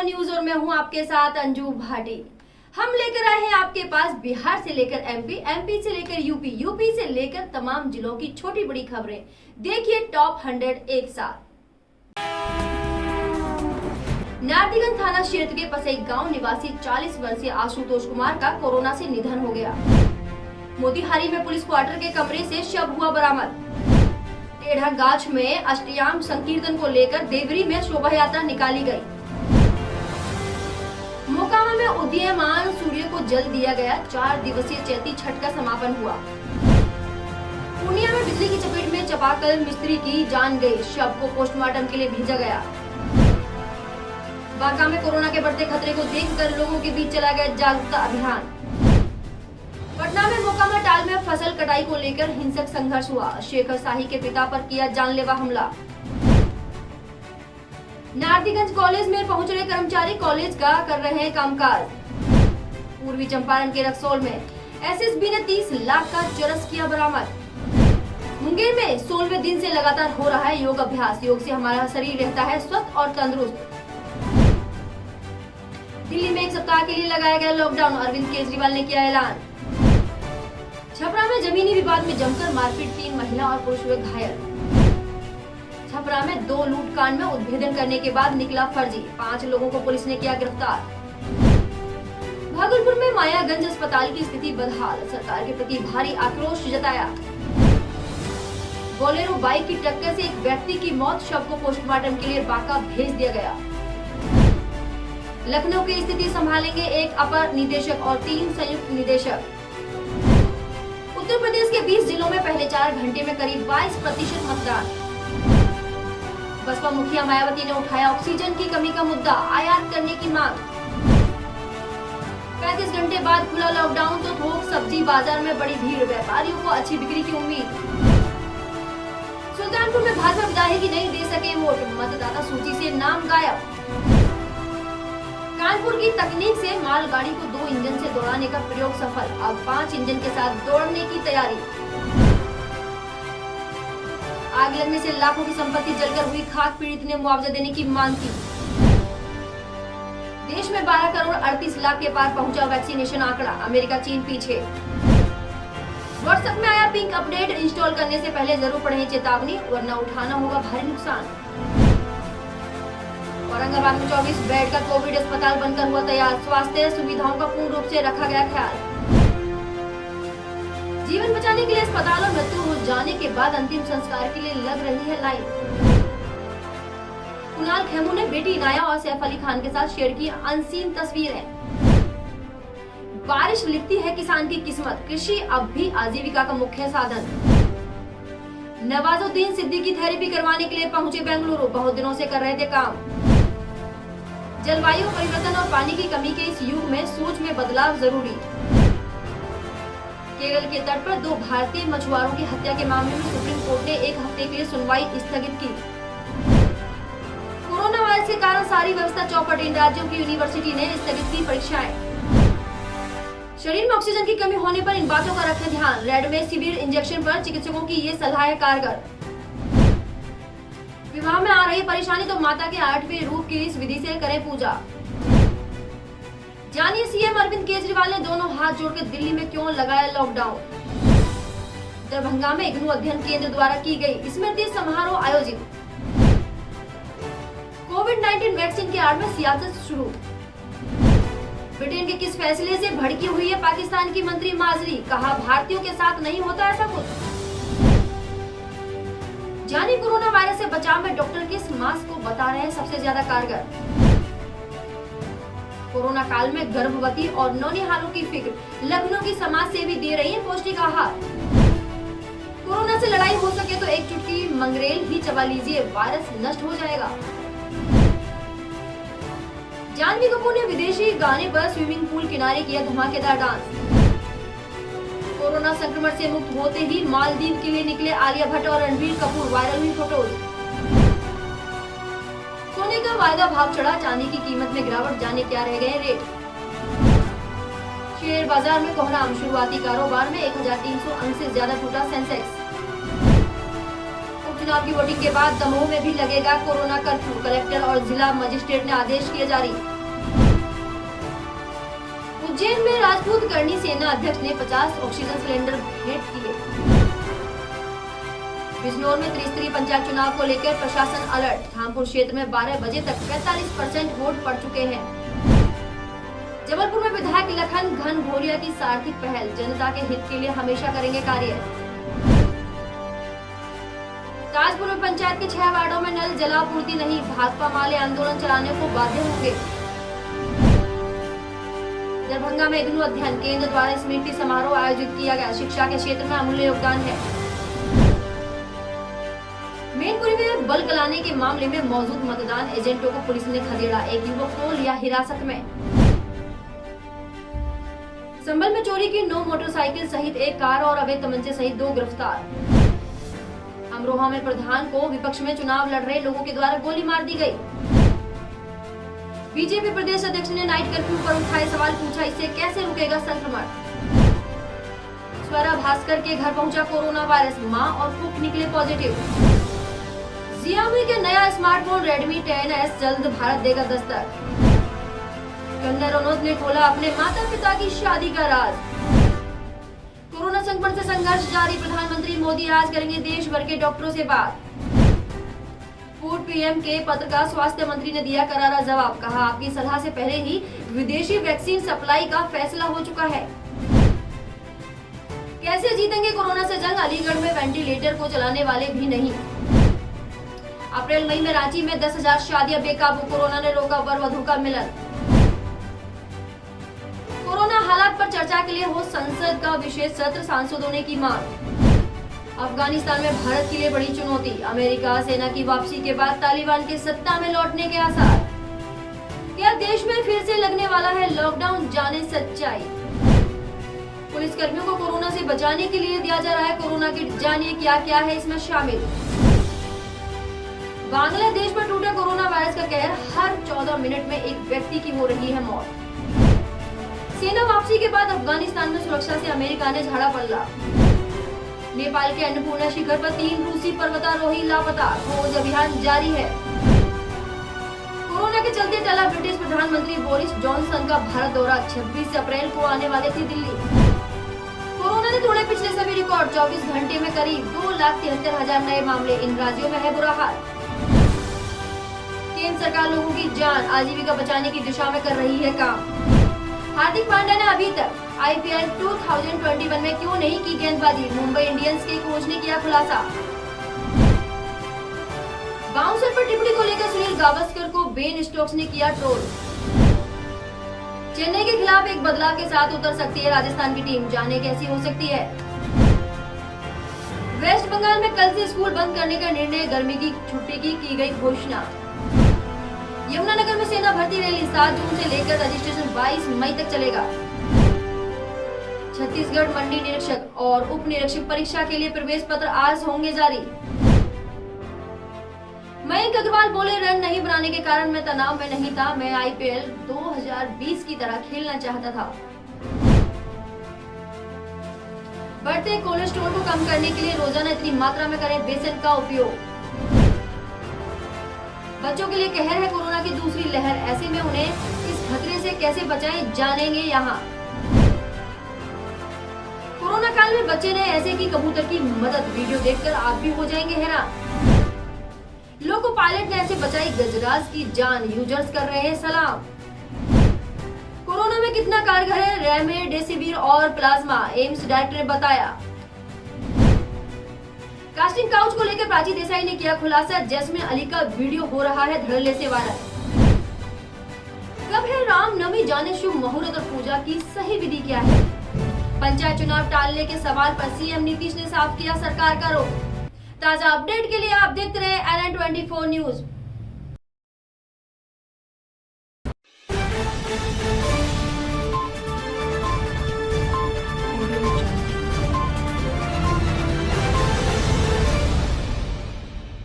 News और मैं हूं आपके साथ अंजू भाटी। हम लेकर आए हैं आपके पास बिहार से लेकर एमपी, एमपी से लेकर यूपी, यूपी से लेकर तमाम जिलों की छोटी बड़ी खबरें। देखिए टॉप 100 एक साथ। नारदीगंज थाना क्षेत्र के पसई गांव निवासी 40 वर्षीय आशुतोष कुमार का कोरोना से निधन हो गया। मोतिहारी में पुलिस क्वार्टर के कमरे से शव हुआ बरामद। टेढ़ा गाछ में अष्टयाम संकीर्तन को लेकर देवरी में शोभा यात्रा निकाली गई। मोकामा में उदीयमान सूर्य को जल दिया गया। 4 दिवसीय चैती छठ का समापन हुआ। पूर्णिया में बिजली की चपेट में चापाकल मिस्त्री की जान गई। शव को पोस्टमार्टम के लिए भेजा गया। बांका में कोरोना के बढ़ते खतरे को देखकर लोगों के बीच चला गया जागरूकता अभियान। पटना में मोकामा टाल में फसल कटाई को लेकर हिंसक संघर्ष हुआ। शेखर शाही के पिता पर किया जानलेवा हमला। नारदीगंज कॉलेज में पहुंच रहे कर्मचारी कॉलेज का कर रहे हैं कामकाज। पूर्वी चंपारण के रक्सौल में एसएसबी ने 30 लाख का चरस किया बरामद। मुंगेर में 16वें दिन से लगातार हो रहा है योग अभ्यास। योग से हमारा शरीर रहता है स्वस्थ और तंदुरुस्त। दिल्ली में 1 सप्ताह के लिए लगाया गया लॉकडाउन। अरविंद केजरीवाल ने किया ऐलान। छपरा में जमीनी विवाद में जमकर मारपीट, 3 महिला और पुरुष हुए घायल। छपरा में 2 लूट कांड में उद्भेदन करने के बाद निकला फर्जी। 5 लोगों को पुलिस ने किया गिरफ्तार। भागलपुर में मायागंज अस्पताल की स्थिति बदहाल। सरकार के प्रति भारी आक्रोश जताया। बोलेरो बाइक की टक्कर से एक व्यक्ति की मौत। शव को पोस्टमार्टम के लिए बांका भेज दिया गया। लखनऊ की स्थिति संभालेंगे 1 अपर निदेशक और 3 संयुक्त निदेशक। उत्तर प्रदेश के 20 जिलों में पहले 4 घंटे में करीब 22% मतदान। बसपा मुखिया मायावती ने उठाया ऑक्सीजन की कमी का मुद्दा। आयात करने की मांग। 35 घंटे बाद खुला लॉकडाउन तो थोक सब्जी बाजार में बड़ी भीड़। व्यापारियों को अच्छी बिक्री की उम्मीद। सुल्तानपुर में भाजपा विधायक नहीं दे सके वोट। मतदाता सूची से नाम गायब। कानपुर की तकनीक से मालगाड़ी को 2 इंजन से दौड़ाने का प्रयोग सफल। अब 5 इंजन के साथ दौड़ने की तैयारी। आग लगने से लाखों की संपत्ति जलकर हुई खाक। पीड़ित ने मुआवजा देने की मांग की। देश में 12 करोड़ 38 लाख के पार पहुंचा वैक्सीनेशन आंकड़ा। अमेरिका चीन पीछे। व्हाट्सएप में आया पिंक अपडेट। इंस्टॉल करने से पहले जरूर पढ़ें चेतावनी, वरना उठाना होगा भारी नुकसान। औरंगाबाद में 24 बेड का कोविड अस्पताल बनकर हुआ तैयार। स्वास्थ्य सुविधाओं का पूर्ण रूप से रखा गया ख्याल। जीवन बचाने के लिए अस्पताल और मृत्यु हो जाने के बाद अंतिम संस्कार के लिए लग रही है लाइन। कुणाल खेमू ने बेटी इनाया और सैफ अली खान के साथ शेयर की अनसीन तस्वीरें। बारिश लिखती है किसान की किस्मत। कृषि अब भी आजीविका का मुख्य साधन। नवाजुद्दीन सिद्दीकी थेरेपी करवाने के लिए पहुंचे बेंगलुरु। बहुत दिनों से कर रहे थे काम। जलवायु परिवर्तन और पानी की कमी के इस युग में सोच में बदलाव जरूरी। केरल के तट पर 2 भारतीय मछुआरों की हत्या के मामले में सुप्रीम कोर्ट ने 1 हफ्ते के लिए सुनवाई स्थगित की। कोरोना वायरस के कारण सारी व्यवस्था चौपट। इन राज्यों की यूनिवर्सिटी ने स्थगित की परीक्षाएं। शरीर में ऑक्सीजन की कमी होने पर इन बातों का रखें ध्यान। रेमडेसिविर इंजेक्शन पर चिकित्सकों की ये सलाह है कारगर। विवाह में आ रही परेशानी तो माता के 8वें रूप की इस विधि से करें पूजा। जानिए सीएम अरविंद केजरीवाल ने दोनों हाथ जोड़कर दिल्ली में क्यों लगाया लॉकडाउन। दरभंगा में इग्नू अध्ययन केंद्र द्वारा की गई स्मृति समारोह आयोजित। कोविड-19 वैक्सीन की आड़ में सियासत शुरू। ब्रिटेन के किस फैसले से भड़की हुई है पाकिस्तान की मंत्री माजरी। कहा भारतीयों के साथ नहीं होता ऐसा कुछ। जानिए कोरोना वायरस से बचाव में डॉक्टर किस मास्क को बता रहे हैं सबसे ज्यादा कारगर। कोरोना काल में गर्भवती और नौनिहालों की फिक्र। लखनऊ की समाज सेवी दे रही है पौष्टिक आहार। कोरोना से लड़ाई हो सके तो 1 चुटकी मंगरेल ही चबा लीजिए, वायरस नष्ट हो जाएगा। जानवी कपूर ने विदेशी गाने पर स्विमिंग पूल किनारे किया धमाकेदार डांस। कोरोना संक्रमण से मुक्त होते ही मालदीव के लिए निकले आलिया भट्ट और रणबीर कपूर। वायरल हुई फोटोज। सोने का वायदा भाव चढ़ा। चांदी की कीमत में गिरावट। जाने क्या रह गए रेट। शेयर बाजार में कोहराम। शुरुआती कारोबार में 1300 अंक से ज्यादा टूटा सेंसेक्स। उपचुनाव की वोटिंग के बाद दमोह में भी लगेगा कोरोना कर्फ्यू। कलेक्टर और जिला मजिस्ट्रेट ने आदेश किए जारी। उज्जैन में राजपूत करनी सेना अध्यक्ष ने 50 ऑक्सीजन सिलेंडर भेंट किए। बिजनौर में त्रिस्तरीय पंचायत चुनाव को लेकर प्रशासन अलर्ट। धामपुर क्षेत्र में 12 बजे तक 45% वोट पड़ चुके हैं। जबलपुर में विधायक लखन घनघोरिया की सार्थक पहल, जनता के हित के लिए हमेशा करेंगे कार्य। ताजपुर में पंचायत के 6 वार्डों में नल जलापूर्ति नहीं, भाकपा माले आंदोलन चलाने को बाध्य होंगे। दरभंगा में इग्नू अध्ययन केंद्र द्वारा स्मृति समारोह आयोजित किया गया। शिक्षा के क्षेत्र में अमूल्य योगदान है। मैनपुरी में बल गलाने के मामले में मौजूद मतदान एजेंटों को पुलिस ने खदेड़ा। एक युवक को लिया हिरासत में। संभल में चोरी की 9 मोटरसाइकिल सहित 1 कार और अवैध तमंचे सहित 2 गिरफ्तार। अमरोहा में प्रधान को विपक्ष में चुनाव लड़ रहे लोगों के द्वारा गोली मार दी गई। बीजेपी प्रदेश अध्यक्ष ने नाइट कर्फ्यू पर उठाए सवाल, पूछा इससे कैसे रुकेगा संक्रमण। स्वरा भास्कर के घर पहुंचा कोरोना वायरस, मां और कुक निकले पॉजिटिव। Xiaomi के नया स्मार्टफोन Redmi 10S जल्द भारत देगा दस्तक। कंगना रनौत ने खोला अपने माता पिता की शादी का राज। कोरोना संकट से संघर्ष जारी, प्रधानमंत्री मोदी आज करेंगे देश भर के डॉक्टरों से बात। पूर्व पीएम के पत्र का स्वास्थ्य मंत्री ने दिया करारा जवाब, कहा आपकी सलाह से पहले ही विदेशी वैक्सीन सप्लाई का फैसला हो चुका है। कैसे जीतेंगे कोरोना से जंग, अलीगढ़ में वेंटिलेटर को चलाने वाले भी नहीं। अप्रैल मई में रांची में 10,000 शादियां बेकाबू, कोरोना ने रोका वर वधू का मिलन। कोरोना हालात पर चर्चा के लिए हो संसद का विशेष सत्र, सांसदों ने की मांग। अफगानिस्तान में भारत के लिए बड़ी चुनौती, अमेरिका सेना की वापसी के बाद तालिबान के सत्ता में लौटने के आसार। क्या देश में फिर से लगने वाला है लॉकडाउन, जाने सच्चाई। पुलिस कर्मियों को कोरोना से बचाने के लिए दिया जा रहा है कोरोना किट, जानिए क्या क्या है इसमें शामिल। बांग्लादेश में टूटे कोरोना वायरस का कहर, हर 14 मिनट में एक व्यक्ति की हो रही है मौत। सेना वापसी के बाद अफगानिस्तान में सुरक्षा से अमेरिका ने झाड़ा पल्ला। नेपाल के अन्नपूर्णा शिखर पर 3 रूसी पर्वतारोही लापता, खोज अभियान जारी है। कोरोना के चलते टला ब्रिटिश प्रधानमंत्री बोरिस जॉनसन का भारत दौरा, 26 अप्रैल को आने वाले थे दिल्ली। कोरोना ने तोड़े पिछले सभी रिकॉर्ड, 24 घंटे में करीब 2,73,000 नए मामले, इन राज्यों में है बुरा हाल। केंद्र सरकार लोगों की जान आजीविका बचाने की दिशा में कर रही है काम। हार्दिक पांड्या ने अभी तक IPL 2021 में क्यों नहीं की गेंदबाजी, मुंबई इंडियंस के कोच ने किया खुलासा। बाउंसर पर टिप्पणी को लेकर सुनील गावस्कर को बेन स्टोक्स ने किया ट्रोल। चेन्नई के खिलाफ एक बदलाव के साथ उतर सकती है राजस्थान की टीम, जाने कैसी हो सकती है। वेस्ट बंगाल में कल से स्कूल बंद करने का निर्णय, गर्मी की छुट्टी की गई घोषणा। यमुनानगर में सेना भर्ती रैली 7 जून से लेकर रजिस्ट्रेशन 22 मई तक चलेगा। छत्तीसगढ़ मंडी निरीक्षक और उप निरीक्षक परीक्षा के लिए प्रवेश पत्र आज होंगे जारी। मयंक अग्रवाल बोले, रन नहीं बनाने के कारण मैं तनाव में नहीं था, मैं IPL 2020 की तरह खेलना चाहता था। बढ़ते कोलेस्ट्रॉल को कम करने के लिए रोजाना इतनी मात्रा में करें बेसन का उपयोग। बच्चों के लिए कहर है कोरोना की दूसरी लहर, ऐसे में उन्हें इस खतरे से कैसे बचाएं, जानेंगे यहाँ। कोरोना काल में बच्चे ने ऐसे की कबूतर की मदद, वीडियो देखकर आप भी हो जाएंगे हैरान। लोको पायलट ने ऐसे बचाई गजराज की जान, यूजर्स कर रहे हैं सलाम। कोरोना में कितना कारगर है रेमडेसिविर और प्लाज्मा, एम्स डायरेक्टर ने बताया। कास्टिंग काउच को लेकर प्राची देसाई ने किया खुलासा, जैस्मिन अली का वीडियो हो रहा है धड़ल्ले से वायरल। कब है रामनवमी, जाने शुभ मुहूर्त और पूजा की सही विधि क्या है। पंचायत चुनाव टालने के सवाल पर सीएम नीतीश ने साफ किया सरकार का रुख। ताजा अपडेट के लिए आप देखते रहे NN24 न्यूज।